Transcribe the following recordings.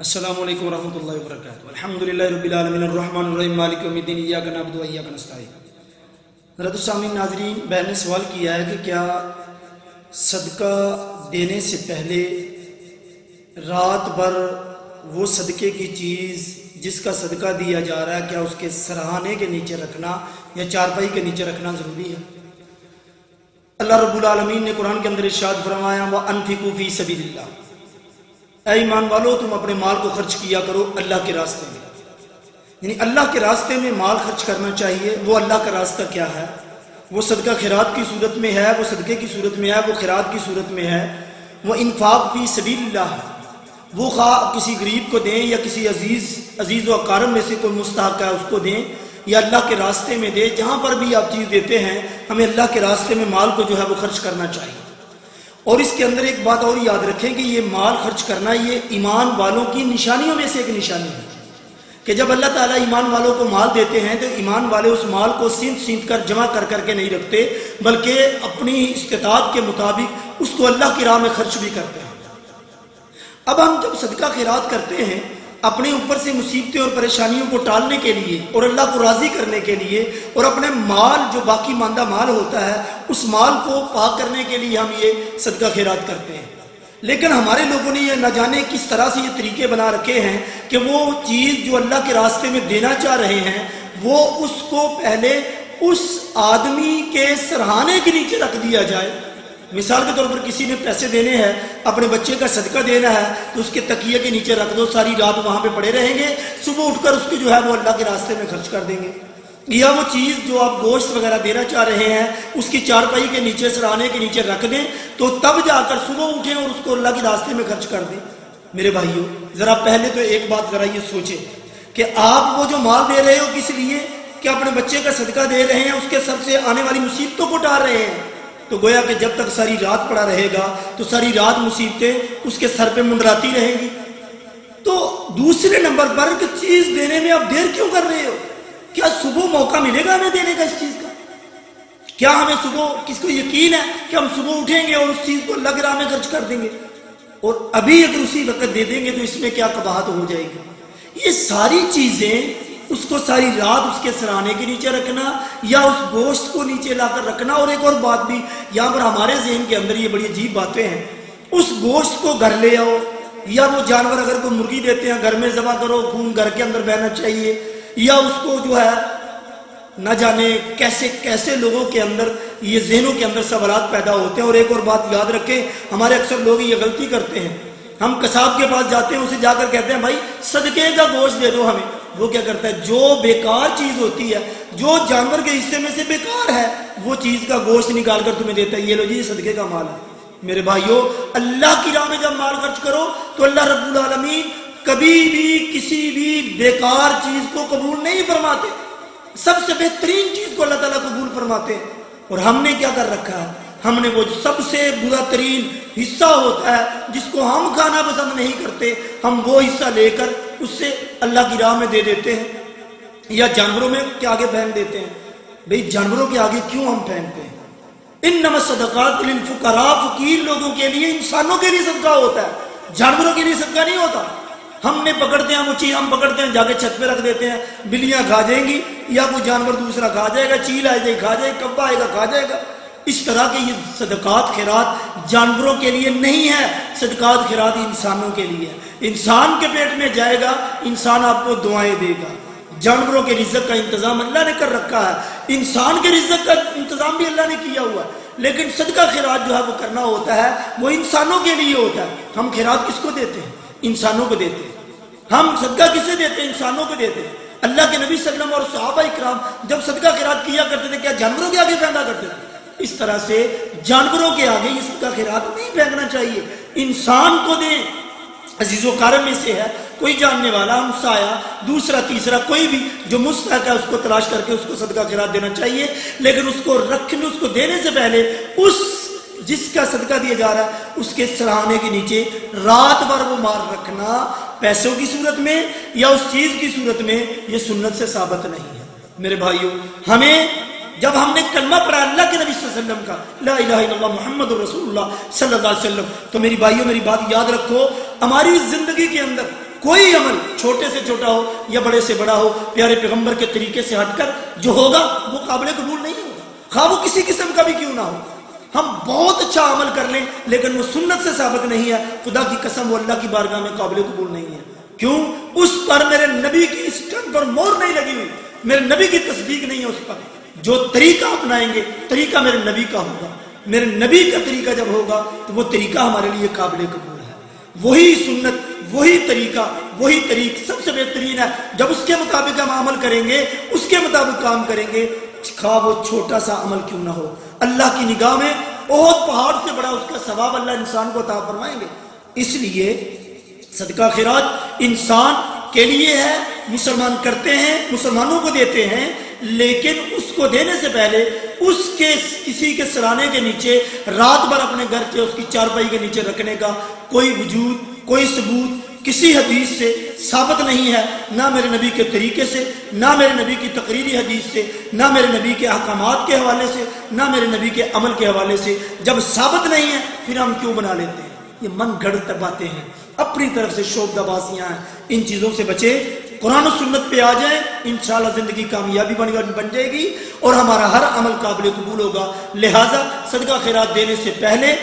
السلام علیکم ورحمۃ اللہ وبرکاتہ۔ الحمدللہ رب العالمین الرحمن الرحیم مالک یوم الدین ایاک نعبد و ایاک نستعین۔ حضرت السامعین ناظرین، بہن نے سوال کیا ہے کہ کیا صدقہ دینے سے پہلے رات بھر وہ صدقے کی چیز جس کا صدقہ دیا جا رہا ہے کیا اس کے سرہانے کے نیچے رکھنا یا چارپائی کے نیچے رکھنا ضروری ہے؟ اللہ رب العالمین نے قرآن کے اندر ارشاد فرمایا وَأَنفِقُوا فِي سَبِيلِ اللَّهِ، اے ایمان والو تم اپنے مال کو خرچ کیا کرو اللہ کے راستے میں، یعنی اللہ کے راستے میں مال خرچ کرنا چاہیے۔ وہ اللہ کا راستہ کیا ہے؟ وہ صدقہ خیرات کی صورت میں ہے، وہ صدقے کی صورت میں ہے، وہ خیرات کی صورت میں ہے، وہ انفاق فی سبیل اللہ، وہ خواہ کسی غریب کو دیں یا کسی عزیز و اقارب میں سے کوئی مستحق ہے اس کو دیں یا اللہ کے راستے میں دیں۔ جہاں پر بھی آپ چیز دیتے ہیں ہمیں اللہ کے راستے میں مال کو جو ہے وہ خرچ کرنا چاہیے۔ اور اس کے اندر ایک بات اور یاد رکھیں کہ یہ مال خرچ کرنا یہ ایمان والوں کی نشانیوں میں سے ایک نشانی ہے کہ جب اللہ تعالیٰ ایمان والوں کو مال دیتے ہیں تو ایمان والے اس مال کو سینت کر جمع کر کے نہیں رکھتے، بلکہ اپنی استطاعت کے مطابق اس کو اللہ کی راہ میں خرچ بھی کرتے ہیں۔ اب ہم جب صدقہ خیرات کرتے ہیں اپنے اوپر سے مصیبتیں اور پریشانیوں کو ٹالنے کے لیے اور اللہ کو راضی کرنے کے لیے اور اپنے مال جو باقی ماندہ مال ہوتا ہے اس مال کو پاک کرنے کے لیے ہم یہ صدقہ خیرات کرتے ہیں، لیکن ہمارے لوگوں نے یہ نہ جانے کس طرح سے یہ طریقے بنا رکھے ہیں کہ وہ چیز جو اللہ کے راستے میں دینا چاہ رہے ہیں وہ اس کو پہلے اس آدمی کے سرہانے کے نیچے رکھ دیا جائے۔ مثال کے طور پر کسی نے پیسے دینے ہیں، اپنے بچے کا صدقہ دینا ہے تو اس کے تکیے کے نیچے رکھ دو، ساری رات وہاں پہ پڑے رہیں گے، صبح اٹھ کر اس کی جو ہے وہ اللہ کے راستے میں خرچ کر دیں گے۔ یا وہ چیز جو آپ گوشت وغیرہ دینا چاہ رہے ہیں اس کی چارپائی کے نیچے سرہانے کے نیچے رکھ دیں تو تب جا کر صبح اٹھیں اور اس کو اللہ کے راستے میں خرچ کر دیں۔ میرے بھائیوں ذرا پہلے تو ایک بات ذرا یہ سوچیں کہ آپ وہ جو مال دے رہے ہو کس لیے کہ اپنے بچے کا صدقہ دے رہے ہیں، اس کے سر سے آنے والی مصیبتوں کو ٹال رہے ہیں، تو گویا کہ جب تک ساری رات پڑا رہے گا تو ساری رات مصیبتیں اس کے سر پہ منڈراتی رہیں گی۔ تو دوسرے نمبر پر کہ چیز دینے میں آپ دیر کیوں کر رہے ہو؟ کیا صبح موقع ملے گا ہمیں دینے کا اس چیز کا؟ کیا ہمیں صبح کس کو یقین ہے کہ ہم صبح اٹھیں گے اور اس چیز کو اللہ کی راہ میں خرچ کر دیں گے اور ابھی اگر اسی وقت دے دیں گے تو اس میں کیا قباحت ہو جائے گی؟ یہ ساری چیزیں اس کو ساری رات اس کے سرانے کے نیچے رکھنا یا اس گوشت کو نیچے لا کر رکھنا۔ اور ایک اور بات بھی یہاں پر ہمارے ذہن کے اندر یہ بڑی عجیب باتیں ہیں، اس گوشت کو گھر لے آؤ یا وہ جانور اگر کوئی مرغی دیتے ہیں گھر میں ذبح کرو، خون گھر کے اندر بہنا چاہیے، یا اس کو جو ہے نہ جانے کیسے کیسے لوگوں کے اندر یہ ذہنوں کے اندر سوالات پیدا ہوتے ہیں۔ اور ایک اور بات یاد رکھیں، ہمارے اکثر لوگ یہ غلطی کرتے ہیں، ہم قصاب کے پاس جاتے ہیں، اسے جا کر کہتے ہیں بھائی صدقے کا گوشت دے دو ہمیں۔ وہ کیا کرتا ہے؟ جو بیکار چیز ہوتی ہے، جو جانور کے حصے میں سے بیکار ہے، وہ چیز کا گوشت نکال کر تمہیں دیتا ہے، یہ لو جی یہ صدقے کا مال ہے۔ میرے بھائیوں، اللہ کی راہ میں جب مال خرچ کرو تو اللہ رب العالمین کبھی بھی کسی بھی بیکار چیز کو قبول نہیں فرماتے، سب سے بہترین چیز کو اللہ تعالیٰ قبول فرماتے ہیں۔ اور ہم نے کیا کر رکھا ہے؟ ہم نے وہ سب سے برا ترین حصہ ہوتا ہے جس کو ہم کھانا پسند نہیں کرتے، ہم وہ حصہ لے کر اس سے اللہ کی راہ میں دے دیتے ہیں یا جانوروں میں کے آگے پھینک دیتے ہیں۔ بھئی جانوروں کے آگے کیوں ہم پھینکتے ہیں؟ انما الصدقات للفقراء، فقیر لوگوں کے لیے، انسانوں کے لیے صدقہ ہوتا ہے، جانوروں کے لیے صدقہ نہیں ہوتا۔ ہم نے پکڑتے ہیں وہ چیز، ہم پکڑتے ہیں جا کے چھت پہ رکھ دیتے ہیں، بلیاں کھا جائیں گی یا کوئی جانور دوسرا کھا جائے گا، چیل آئے گی کھا جائے گا، کبا آئے گا کھا جائے گا۔ اس طرح کے یہ صدقات خیرات جانوروں کے لیے نہیں ہے، صدقات خیرات انسانوں کے لیے ہے۔ انسان کے پیٹ میں جائے گا، انسان آپ کو دعائیں دے گا۔ جانوروں کے رزق کا انتظام اللہ نے کر رکھا ہے، انسان کے رزق کا انتظام بھی اللہ نے کیا ہوا ہے، لیکن صدقہ خیرات جو ہے وہ کرنا ہوتا ہے وہ انسانوں کے لیے ہوتا ہے۔ ہم خیرات کس کو دیتے ہیں؟ انسانوں کو دیتے ہیں۔ ہم صدقہ کسے دیتے ہیں؟ انسانوں کو دیتے ہیں۔ اللہ کے نبی صلی اللہ علیہ وسلم اور صحابہ اکرام جب صدقہ خیرات کیا کرتے تھے کیا جانوروں کے آگے پھینکا کرتے تھے؟ اس طرح سے جانوروں کے آگے یہ صدقہ خیرات نہیں پھینکنا چاہیے، انسان کو دیں۔ عزیز و کارم میں سے ہے کوئی جاننے والا، ہمسایہ، دوسرا تیسرا کوئی بھی جو مستحق ہے اس کو تلاش کر کے اس کو صدقہ خیرات دینا چاہیے، لیکن اس کو رکھنے، اس کو دینے سے پہلے اس جس کا صدقہ دیا جا رہا ہے اس کے سرہانے کے نیچے رات بھر وہ مال رکھنا پیسوں کی صورت میں یا اس چیز کی صورت میں یہ سنت سے ثابت نہیں ہے۔ میرے بھائیوں، ہمیں جب ہم نے کلمہ پڑھا اللہ کے نبی صلی اللہ علیہ وسلم کا لا الہ الا اللہ محمد رسول اللہ صلی اللہ علیہ وسلم، تو میری بھائیوں میری بات یاد رکھو، ہماری زندگی کے اندر کوئی عمل چھوٹے سے چھوٹا ہو یا بڑے سے بڑا ہو پیارے پیغمبر کے طریقے سے ہٹ کر جو ہوگا وہ قابل قبول نہیں ہوگا، خواہ وہ کسی قسم کا بھی کیوں نہ ہو۔ ہم بہت اچھا عمل کر لیں لیکن وہ سنت سے ثابت نہیں ہے، خدا کی قسم وہ اللہ کی بارگاہ میں قابل قبول نہیں ہے۔ کیوں؟ اس پر میرے نبی کی اسٹمپ پر مہر نہیں لگی ہوئی، میرے نبی کی تصدیق نہیں ہے اس پر۔ جو طریقہ اپنائیں گے طریقہ میرے نبی کا ہوگا، میرے نبی کا طریقہ جب ہوگا تو وہ طریقہ ہمارے لیے قابل قبول ہے۔ وہی سنت، وہی طریقہ، وہی طریق سب سے بہترین ہے۔ جب اس کے مطابق ہم عمل کریں گے، اس کے مطابق کام کریں گے، خواہ وہ چھوٹا سا عمل کیوں نہ ہو، اللہ کی نگاہ میں بہت پہاڑ سے بڑا اس کا ثواب اللہ انسان کو عطا فرمائیں گے۔ اس لیے صدقہ خیرات انسان کے لیے ہے، مسلمان کرتے ہیں، مسلمانوں کو دیتے ہیں، لیکن اس کو دینے سے پہلے اس کے کسی کے سرانے کے نیچے رات بھر اپنے گھر کے اس کی چارپائی کے نیچے رکھنے کا کوئی وجود، کوئی ثبوت کسی حدیث سے ثابت نہیں ہے، نہ میرے نبی کے طریقے سے، نہ میرے نبی کی تقریری حدیث سے، نہ میرے نبی کے احکامات کے حوالے سے، نہ میرے نبی کے عمل کے حوالے سے۔ جب ثابت نہیں ہے پھر ہم کیوں بنا لیتے ہیں؟ یہ من گھڑت باتیں ہیں، اپنی طرف سے شوق دباسیاں ہیں، ان چیزوں سے بچے، قرآن و سنت پہ آ جائیں، انشاءاللہ زندگی کامیابی بن جائے گی اور ہمارا ہر عمل قابل قبول ہوگا۔ لہٰذا صدقہ خیرات دینے سے پہلے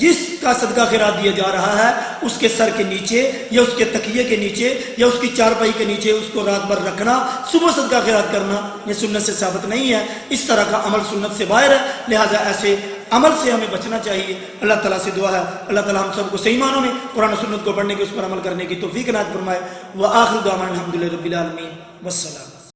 جس کا صدقہ خیرات دیا جا رہا ہے اس کے سر کے نیچے یا اس کے تکیے کے نیچے یا اس کی چارپائی کے نیچے اس کو رات بھر رکھنا، صبح صدقہ خیرات کرنا، یہ سنت سے ثابت نہیں ہے۔ اس طرح کا عمل سنت سے باہر ہے، لہٰذا ایسے عمل سے ہمیں بچنا چاہیے۔ اللہ تعالیٰ سے دعا ہے اللہ تعالیٰ ہم سب کو صحیح معنوں میں قرآن و سنت کو پڑھنے کی، اس پر عمل کرنے کی توفیق عنایت فرمائے۔ وآخر دعوانا الحمدللہ رب العالمین، والسلام۔